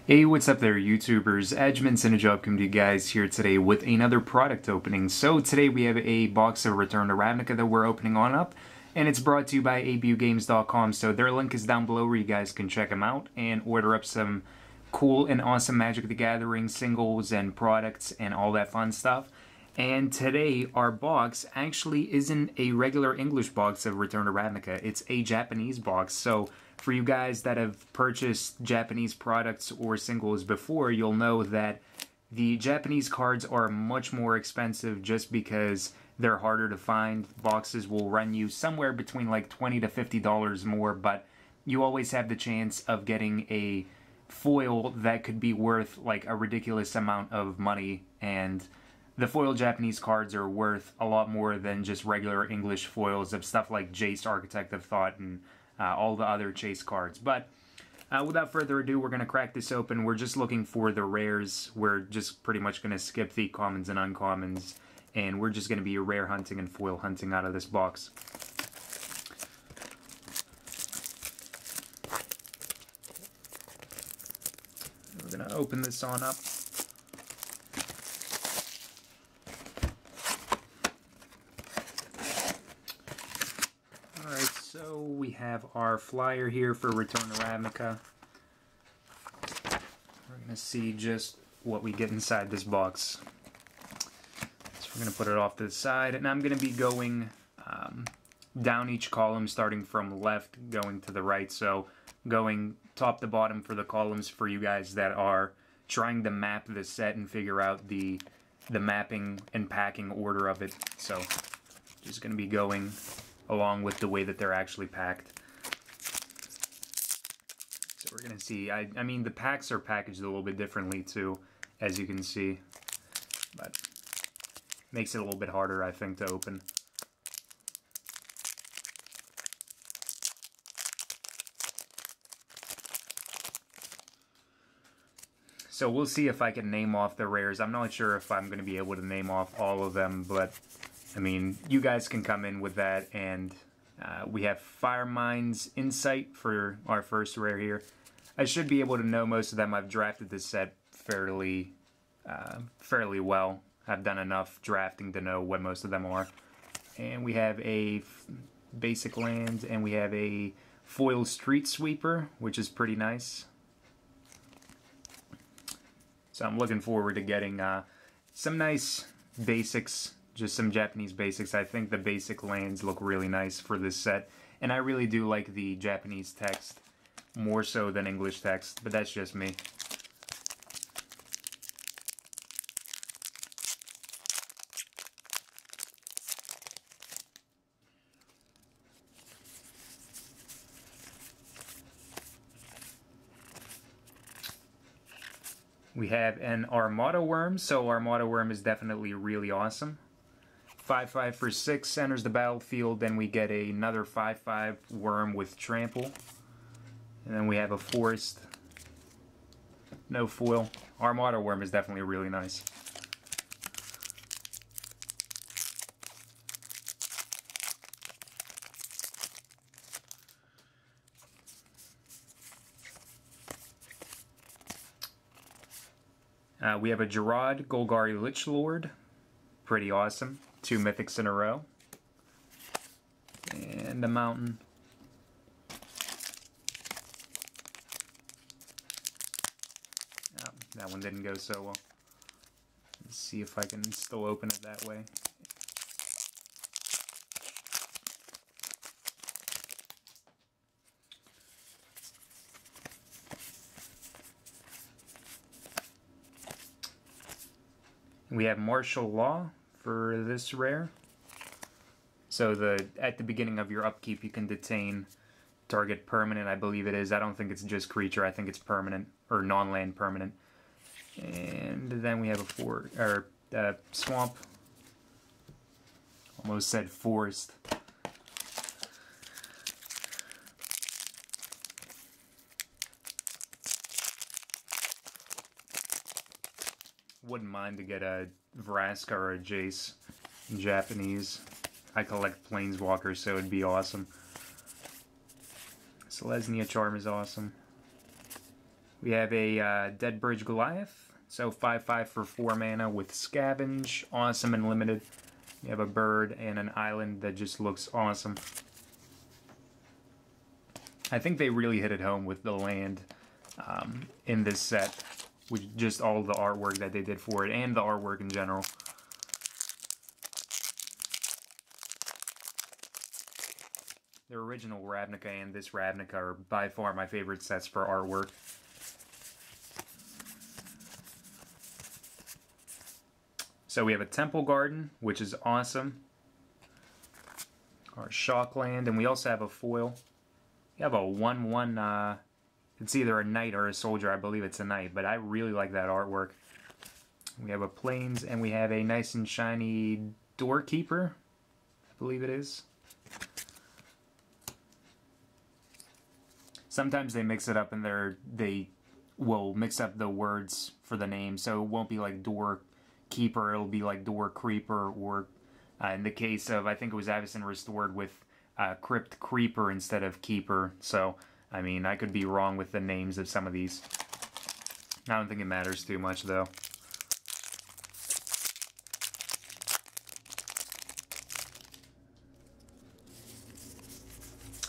Hey, what's up there, YouTubers? Edgemon Synergy coming to you guys here today with another product opening. So today we have a box of Return to Ravnica that we're opening on up, and it's brought to you by abugames.com. So their link is down below where you guys can check them out and order up some cool and awesome Magic the Gathering singles and products and all that fun stuff. And today our box actually isn't a regular English box of Return to Ravnica. It's a Japanese box. So for you guys that have purchased Japanese products or singles before, you'll know that the Japanese cards are much more expensive just because they're harder to find. Boxes will run you somewhere between like $20 to $50 more, but you always have the chance of getting a foil that could be worth like a ridiculous amount of money, and the foil Japanese cards are worth a lot more than just regular English foils of stuff like Jace, Architect of Thought, and all the other chase cards. But without further ado, we're going to crack this open. We're just looking for the rares. We're just pretty much going to skip the commons and uncommons, and we're just going to be rare hunting and foil hunting out of this box. We're going to open this on up. So we have our flyer here for Return to Ravnica. We're going to see just what we get inside this box. So we're going to put it off to the side, and I'm going to be going down each column, starting from left, going to the right. So going top to bottom for the columns for you guys that are trying to map the set and figure out the mapping and packing order of it. So just going to be going along with the way that they're actually packed. So we're going to see, I mean, the packs are packaged a little bit differently too, as you can see, but makes it a little bit harder, I think, to open. So we'll see if I can name off the rares. I'm not sure if I'm going to be able to name off all of them, but I mean, you guys can come in with that, and we have Firemind's Insight for our first rare here. I should be able to know most of them. I've drafted this set fairly well. I've done enough drafting to know what most of them are. And we have a basic land, and we have a foil Street Sweeper, which is pretty nice. So I'm looking forward to getting some nice basics. Just some Japanese basics. I think the basic lands look really nice for this set, and I really do like the Japanese text more so than English text, but that's just me. We have an Armada Worm, so Armada Worm is definitely really awesome. 5/5 for 6 enters the battlefield, then we get another 5/5 worm with trample. And then we have a forest. No foil. Armada Worm is definitely really nice. We have a Gerard Golgari Lich Lord. Pretty awesome. 2 mythics in a row. And a mountain. Oh, that one didn't go so well. Let's see if I can still open it that way. We have Martial Law for this rare. So at the beginning of your upkeep, you can detain target permanent, I believe it is. I don't think it's just creature. I think it's permanent or non-land permanent. And then we have a swamp. Almost said forest. Wouldn't mind to get a Vraska or a Jace in Japanese. I collect Planeswalkers, so it'd be awesome. Selesnya Charm is awesome. We have a Dead Bridge Goliath. So 5/5 for 4 mana with Scavenge. Awesome and limited. You have a bird and an island that just looks awesome. I think they really hit it home with the land in this set, with just all the artwork that they did for it, and the artwork in general. The original Ravnica and this Ravnica are by far my favorite sets for artwork. So we have a Temple Garden, which is awesome. Our Shockland, and we also have a foil. We have a 1/1, it's either a knight or a soldier. I believe it's a knight, but I really like that artwork. We have a Plains, and we have a nice and shiny Doorkeeper, I believe it is. Sometimes they mix it up and they will mix up the words for the name, so it won't be like Doorkeeper, it'll be like Door Creeper, or in the case of, I think it was Avacyn Restored, with Crypt Creeper instead of Keeper. So, I mean, I could be wrong with the names of some of these. I don't think it matters too much, though.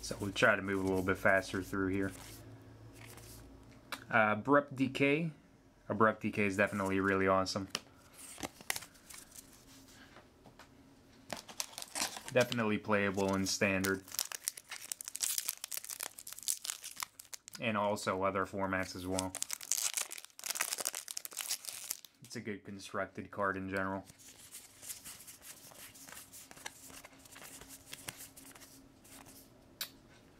So we'll try to move a little bit faster through here. Abrupt Decay. Abrupt Decay is definitely really awesome. Definitely playable in Standard. And also other formats as well. It's a good constructed card in general.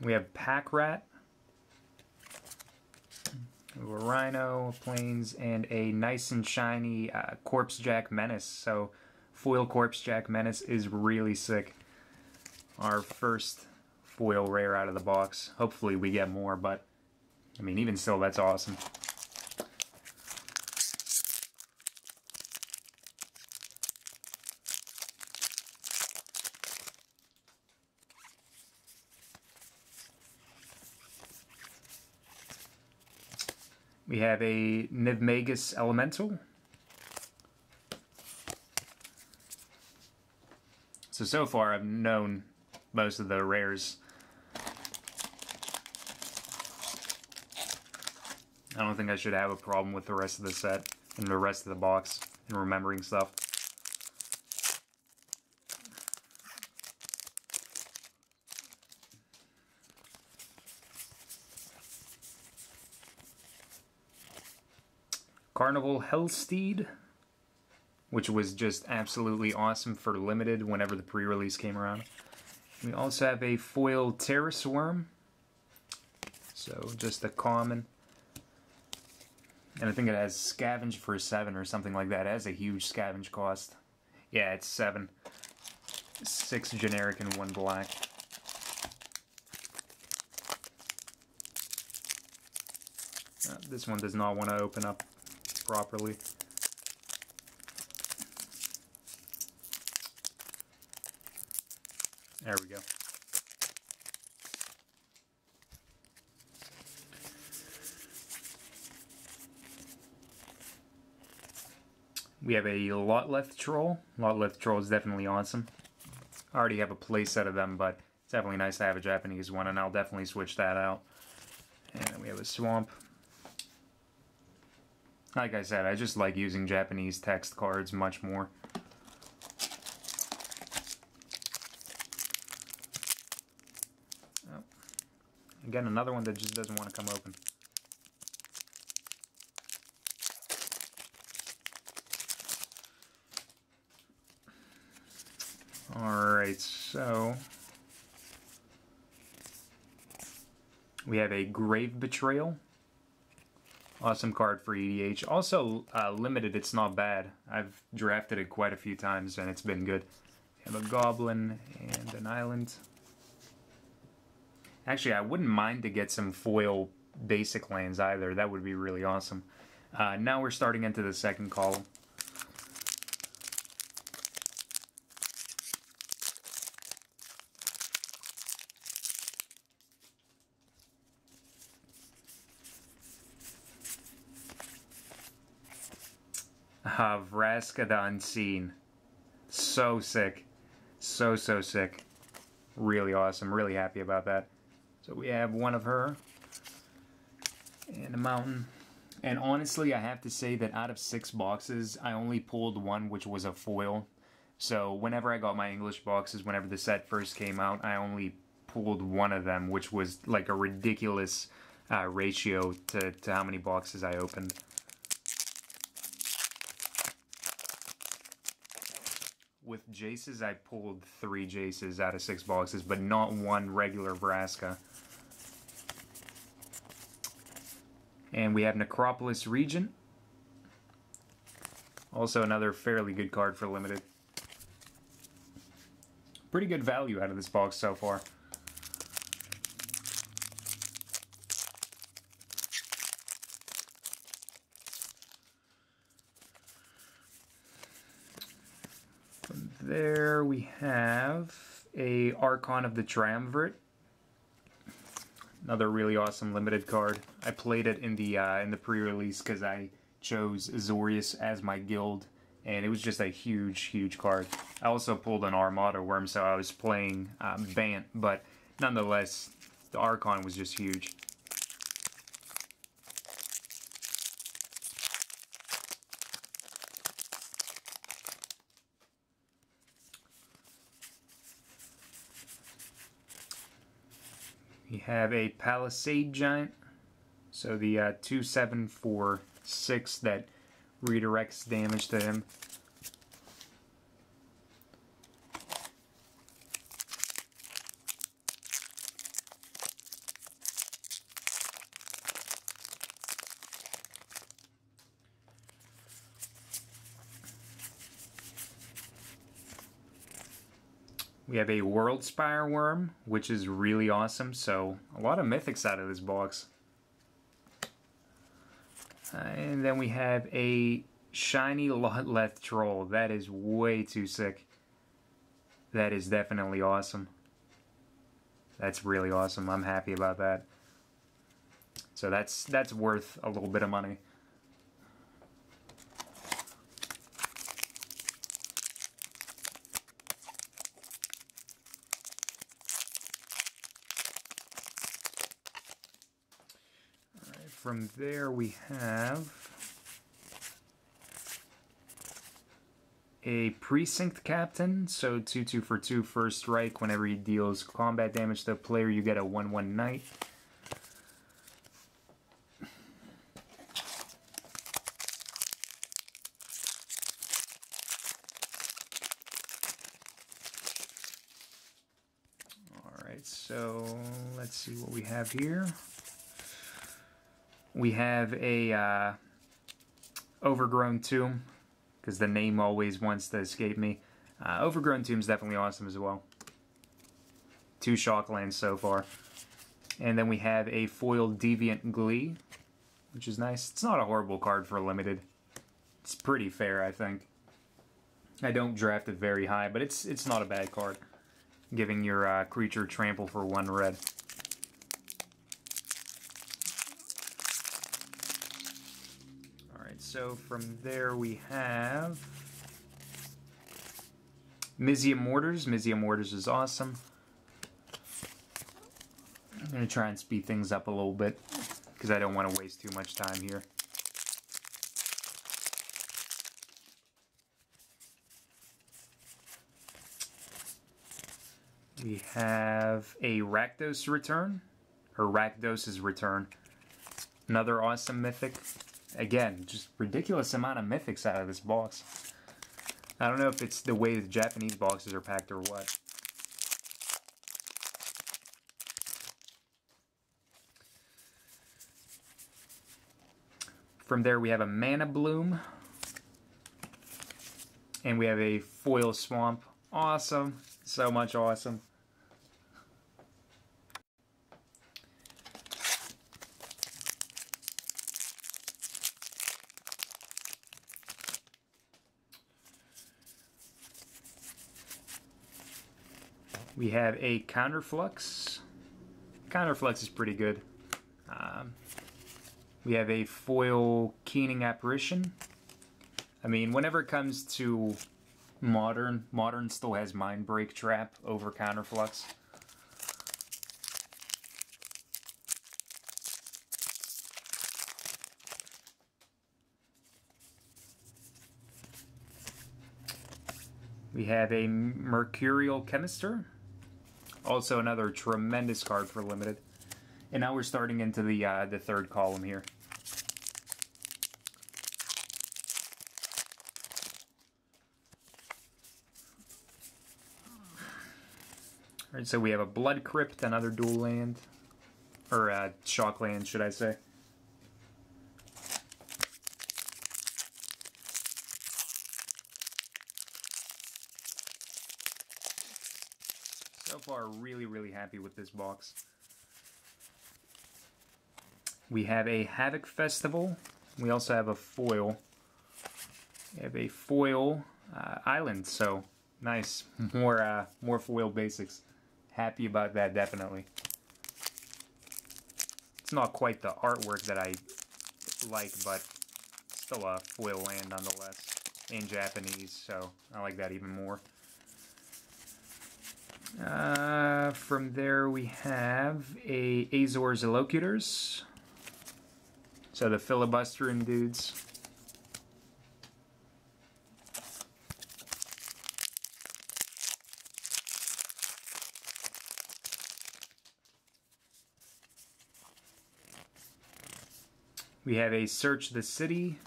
We have Pack Rat, a Rhino, a Plains, and a nice and shiny Corpse Jack Menace. So foil Corpse Jack Menace is really sick. Our first foil rare out of the box. Hopefully we get more, but I mean, even still, that's awesome. We have a Nivmagus Elemental. So far I've known most of the rares. I don't think I should have a problem with the rest of the set and the rest of the box and remembering stuff. Carnival Hellsteed, which was just absolutely awesome for limited whenever the pre-release came around. We also have a foil Terrace Worm, so just a common. And I think it has Scavenge for 7 or something like that. It has a huge Scavenge cost. Yeah, it's 7. 6 generic and 1 black. This one does not want to open up properly. There we go. We have a Lotleth Troll. Lotleth Troll is definitely awesome. I already have a playset of them, but it's definitely nice to have a Japanese one, and I'll definitely switch that out. And then we have a Swamp. Like I said, I just like using Japanese text cards much more. Oh. Again, another one that just doesn't want to come open. Alright, so we have a Grave Betrayal. Awesome card for EDH. Also, limited, it's not bad. I've drafted it quite a few times and it's been good. We have a Goblin and an Island. Actually, I wouldn't mind to get some foil basic lands either. That would be really awesome. Now we're starting into the second column. Vraska the Unseen. So sick. So sick. Really awesome. Really happy about that. So we have one of her. And a mountain. And honestly, I have to say that out of 6 boxes, I only pulled one, which was a foil. So whenever I got my English boxes, whenever the set first came out, I only pulled one of them, which was like a ridiculous ratio to how many boxes I opened. With Jaces, I pulled 3 Jaces out of 6 boxes, but not one regular Vraska. And we have Necropolis Regent. Also another fairly good card for limited. Pretty good value out of this box so far. From there we have a Archon of the Triumvirate. Another really awesome limited card. I played it in the pre-release because I chose Azorius as my guild, and it was just a huge card. I also pulled an Armada Worm, so I was playing Bant, but nonetheless, the Archon was just huge. We have a Palisade Giant, so the 2/7 for 6 that redirects damage to him. We have a Worldspire Worm, which is really awesome, so a lot of mythics out of this box. And then we have a Shiny Lotleth Troll. That is way too sick. That is definitely awesome. That's really awesome. I'm happy about that. So that's worth a little bit of money. From there we have a Precinct Captain, so 2/2 for 2 first strike. Whenever he deals combat damage to a player, you get a 1/1 Knight. Alright, so let's see what we have here. We have a Overgrown Tomb, because the name always wants to escape me. Overgrown Tomb is definitely awesome as well. 2 Shocklands so far. And then we have a foiled Deviant Glee, which is nice. It's not a horrible card for limited. It's pretty fair, I think. I don't draft it very high, but it's not a bad card. Giving your creature trample for 1 red. So from there we have Mizzium Mortars. Mizzium Mortars is awesome. I'm going to try and speed things up a little bit because I don't want to waste too much time here. We have a Rakdos Return, or Rakdos' Return. Another awesome mythic. Again, just ridiculous amount of mythics out of this box. I don't know if it's the way the Japanese boxes are packed or what. From there we have a Mana Bloom. And we have a Foil Swamp. Awesome. So much awesome. We have a Counterflux. Counterflux is pretty good. We have a foil Keening Apparition. I mean, whenever it comes to Modern still has Mind Break Trap over Counterflux. We have a Mercurial Chemister. Also another tremendous card for Limited. And now we're starting into the third column here. Alright, so we have a Blood Crypt, another dual land. Or shock land, should I say. So far, really happy with this box. We have a Havoc Festival. We also have a foil. We have a foil island, so nice. More foil basics. Happy about that, definitely. It's not quite the artwork that I like, but still a foil land nonetheless. In Japanese, so I like that even more. From there we have a Azor's Elocutors. So the filibustering dudes. We have a Search the City.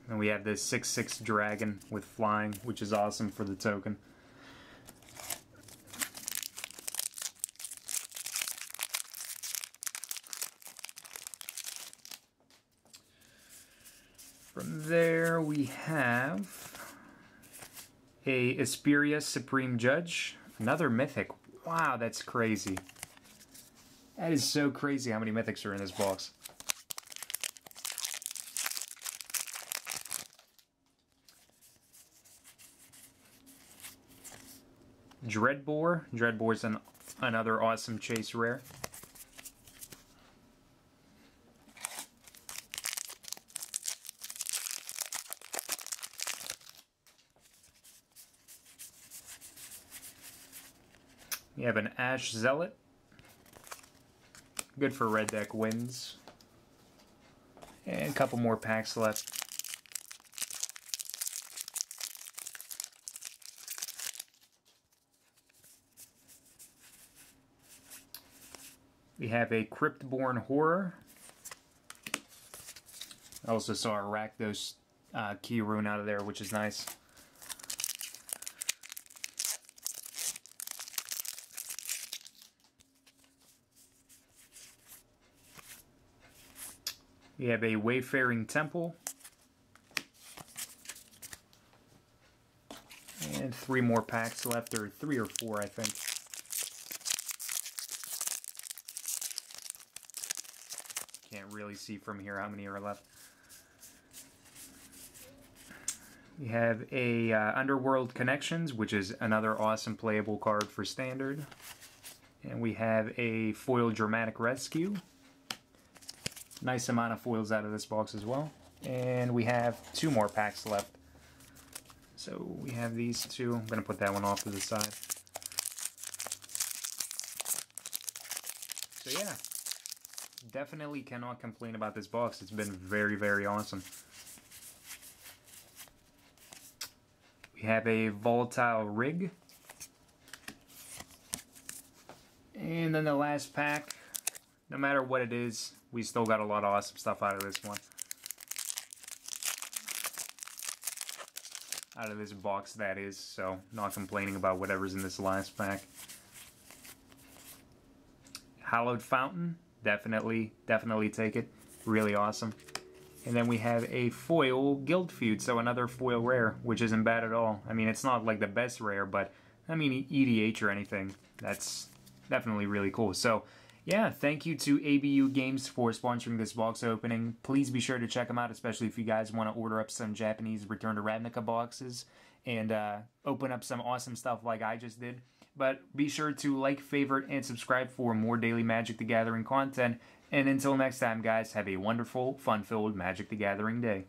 And we have this 6/6 dragon with flying, which is awesome for the token. From there we have a Asperia Supreme Judge, another mythic. Wow, that's crazy. That is so crazy how many mythics are in this box. Dreadbore. Dreadbore's another awesome chase rare. We have an Ash Zealot. Good for red deck wins. And a couple more packs left. We have a Cryptborn Horror. I also saw a Rakdos key rune out of there, which is nice. We have a Wayfaring Temple. And 3 more packs left, or 3 or 4, I think. Can't really see from here how many are left. We have a Underworld Connections, which is another awesome playable card for Standard. And we have a Foil Dramatic Rescue. Nice amount of foils out of this box as well. And we have 2 more packs left. So we have these 2. I'm going to put that one off to the side. So yeah, definitely cannot complain about this box. It's been very awesome. We have a Volatile Rig. And then the last pack, no matter what it is, we still got a lot of awesome stuff out of this one. Out of this box, that is, so not complaining about whatever's in this last pack. Hallowed Fountain, definitely take it. Really awesome. And then we have a foil Guild Feud, so another foil rare, which isn't bad at all. I mean, it's not like the best rare, but I mean, EDH or anything, that's definitely really cool. So yeah, thank you to ABU Games for sponsoring this box opening. Please be sure to check them out, especially if you guys want to order up some Japanese Return to Ravnica boxes and open up some awesome stuff like I just did. But be sure to like, favorite, and subscribe for more daily Magic the Gathering content. And until next time, guys, have a wonderful, fun-filled Magic the Gathering day.